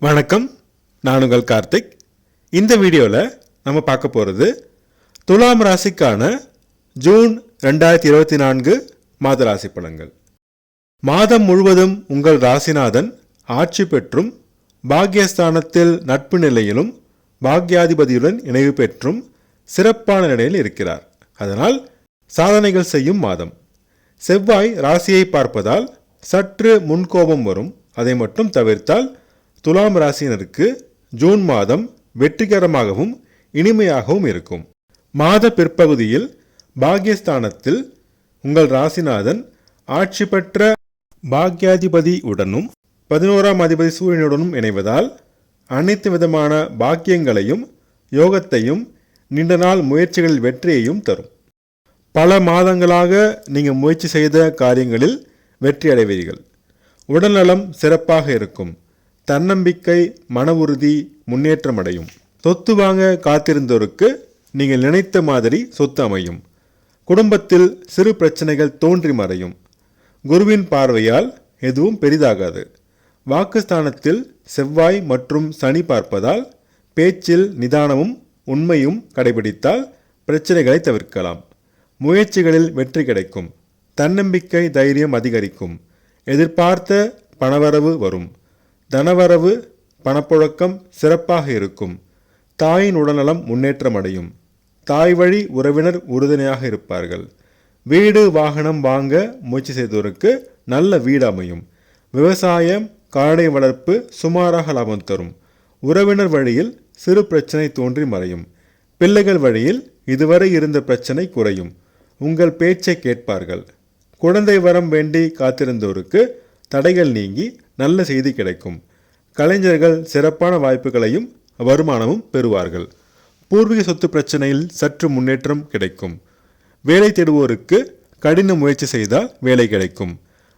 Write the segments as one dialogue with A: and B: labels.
A: வணக்கம், நான் உங்கள் கார்த்திக். இந்த வீடியோவில் நம்ம பார்க்க போகிறது துலாம் ராசிக்கான ஜூன் 2024 மாத ராசி பலன்கள். மாதம் முழுவதும் உங்கள் ராசிநாதன் ஆட்சி பெற்றும் பாக்யஸ்தானத்தில் நட்பு நிலையிலும் பாக்யாதிபதியுடன் இணைவு பெற்றும் சிறப்பான நிலையில் இருக்கிறார். அதனால் சாதனைகள் செய்யும் மாதம். செவ்வாய் ராசியை பார்ப்பதால் சற்று முன்கோபம் வரும். அதை மட்டும் தவிர்த்தால் துலாம் ராசியினருக்கு ஜூன் மாதம் வெற்றிகரமாகவும் இனிமையாகவும் இருக்கும். மாத பிற்பகுதியில் பாக்யஸ்தானத்தில் உங்கள் ராசிநாதன் ஆட்சி பெற்ற பாக்யாதிபதி உடனும் 11ஆம் அதிபதி சூரியனுடனும் இணைவதால் அனைத்து விதமான பாக்கியங்களையும் யோகத்தையும் நீண்ட நாள் முயற்சிகளில் வெற்றியையும் தரும். பல மாதங்களாக நீங்கள் முயற்சி செய்த காரியங்களில் வெற்றி அடைவீர்கள். உடல்நலம் சிறப்பாக இருக்கும். தன்னம்பிக்கை, மன உறுதி, முன்னேற்றம் அடையும். சொத்து வாங்க காத்திருந்தோருக்கு நீங்கள் நினைத்த மாதிரி சொத்து அமையும். குடும்பத்தில் சிறு பிரச்சனைகள் தோன்றி மறையும். குருவின் பார்வையால் எதுவும் பெரிதாகாது. வாக்குஸ்தானத்தில் செவ்வாய் மற்றும் சனி பார்ப்பதால் பேச்சில் நிதானமும் உண்மையும் கடைபிடித்தால் பிரச்சனைகளை தவிர்க்கலாம். முயற்சிகளில் வெற்றி கிடைக்கும். தன்னம்பிக்கை, தைரியம் அதிகரிக்கும். எதிர்பார்த்த பணவரவு வரும். தனவரவு, பணப்புழக்கம் சிறப்பாக இருக்கும். தாயின் உடல்நலம் முன்னேற்றம் அடையும். தாய் வழி உறவினர் உறுதுணையாக இருப்பார்கள். வீடு வாகனம் வாங்க முயற்சி செய்தோருக்கு நல்ல வீடு அமையும். விவசாயம், கால்நடை வளர்ப்பு சுமாராக லாபம் தரும். உறவினர் வழியில் சிறு பிரச்சனை தோன்றி மறையும். பிள்ளைகள் வழியில் இதுவரை இருந்த பிரச்சனை குறையும். உங்கள் பேச்சை கேட்பார்கள். குழந்தை வரம் வேண்டி காத்திருந்தோருக்கு தடைகள் நீங்கி நல்ல செய்தி கிடைக்கும். கலைஞர்கள் சிறப்பான வாய்ப்புகளையும் வருமானமும் பெறுவார்கள். பூர்வீக சொத்து பிரச்சனையில் சற்று முன்னேற்றம் கிடைக்கும். வேலை தேடுவோருக்கு கடின முயற்சி செய்தால் வேலை கிடைக்கும்.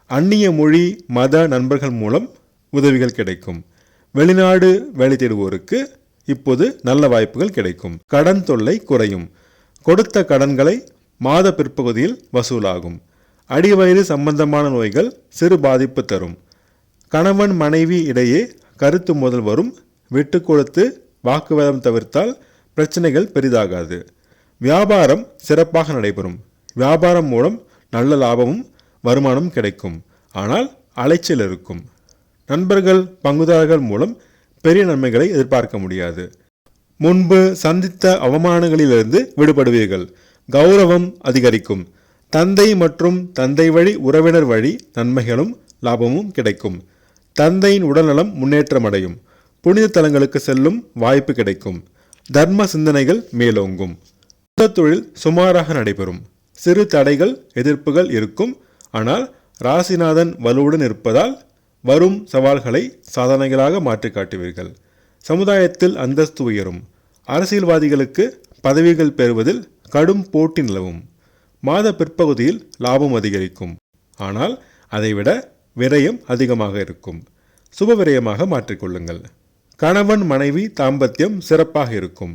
A: அந்நிய மொழி, மத நண்பர்கள் மூலம் உதவிகள் கிடைக்கும். வெளிநாடு வேலை தேடுவோருக்கு இப்போது நல்ல வாய்ப்புகள் கிடைக்கும். கடன் தொல்லை குறையும். கொடுத்த கடன்களை மாத பிற்பகுதியில் வசூலாகும். அடிவயிறு சம்பந்தமான நோய்கள் சிறு பாதிப்பு தரும். கணவன் மனைவி இடையே கருத்து மோதல் வரும். விட்டு கொடுத்து வாக்குவாதம் தவிர்த்தால் பிரச்சனைகள் பெரிதாகாது. வியாபாரம் சிறப்பாக நடைபெறும். வியாபாரம் மூலம் நல்ல லாபமும் வருமானம் கிடைக்கும். ஆனால் அலைச்சல் இருக்கும். நண்பர்கள், பங்குதாரர்கள் மூலம் பெரிய நன்மைகளை எதிர்பார்க்க முடியாது. முன்பு சந்தித்த அவமானங்களிலிருந்து விடுபடுவீர்கள். கௌரவம் அதிகரிக்கும். தந்தை மற்றும் தந்தை வழி உறவினர் வழி நன்மைகளும் லாபமும் கிடைக்கும். தந்தையின் உடல்நலம் முன்னேற்றமடையும். புனித தலங்களுக்கு செல்லும் வாய்ப்பு கிடைக்கும். தர்ம சிந்தனைகள் மேலோங்கும். தொழில் சுமாராக நடைபெறும். சிறு தடைகள், எதிர்ப்புகள் இருக்கும். ஆனால் ராசிநாதன் வலுவுடன் இருப்பதால் வரும் சவால்களை சாதனைகளாக மாற்றி காட்டுவீர்கள். சமுதாயத்தில் அந்தஸ்து உயரும். அரசியல்வாதிகளுக்கு பதவிகள் பெறுவதில் கடும் போட்டி நிலவும். மாத பிற்பகுதியில் லாபம் அதிகரிக்கும். ஆனால் அதைவிட விரயம் அதிகமாக இருக்கும். சுப விரயமாக மாற்றிக்கொள்ளுங்கள். கணவன் மனைவி தாம்பத்தியம் சிறப்பாக இருக்கும்.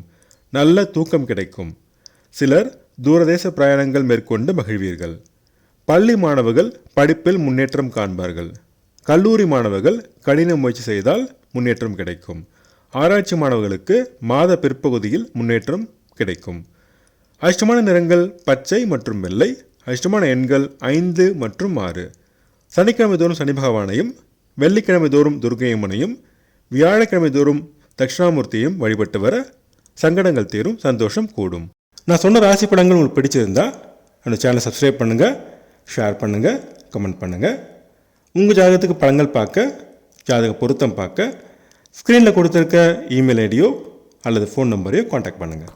A: நல்ல தூக்கம் கிடைக்கும். சிலர் தூரதேச பிரயாணங்கள் மேற்கொண்டு மகிழ்வீர்கள். பள்ளி மாணவர்கள் படிப்பில் முன்னேற்றம் காண்பார்கள். கல்லூரி மாணவர்கள் கடின முயற்சி செய்தால் முன்னேற்றம் கிடைக்கும். ஆராய்ச்சி மாணவர்களுக்கு மாத பிற்பகுதியில் முன்னேற்றம் கிடைக்கும். அதிர்ஷ்டமான நிறங்கள் பச்சை மற்றும் வெள்ளை. அதிர்ஷ்டமான எண்கள் 5 மற்றும் 6. சனிக்கிழமை தோறும் சனி பகவானையும், வெள்ளிக்கிழமை தோறும் துர்க்கையம்மனையும், வியாழக்கிழமை தோறும் தட்சிணாமூர்த்தியையும் வழிபட்டு வர சங்கடங்கள் தீரும், சந்தோஷம் கூடும். நான் சொன்ன ராசி படங்கள் உங்களுக்கு பிடிச்சிருந்தா அந்த சேனலை சப்ஸ்கிரைப் பண்ணுங்கள், ஷேர் பண்ணுங்கள், கமெண்ட் பண்ணுங்கள். உங்கள் ஜாதகத்துக்கு படங்கள் பார்க்க, ஜாதக பொருத்தம் பார்க்க ஸ்க்ரீனில் கொடுத்துருக்க இமெயில் ஐடியோ அல்லது ஃபோன் நம்பரையோ காண்டாக்ட் பண்ணுங்கள்.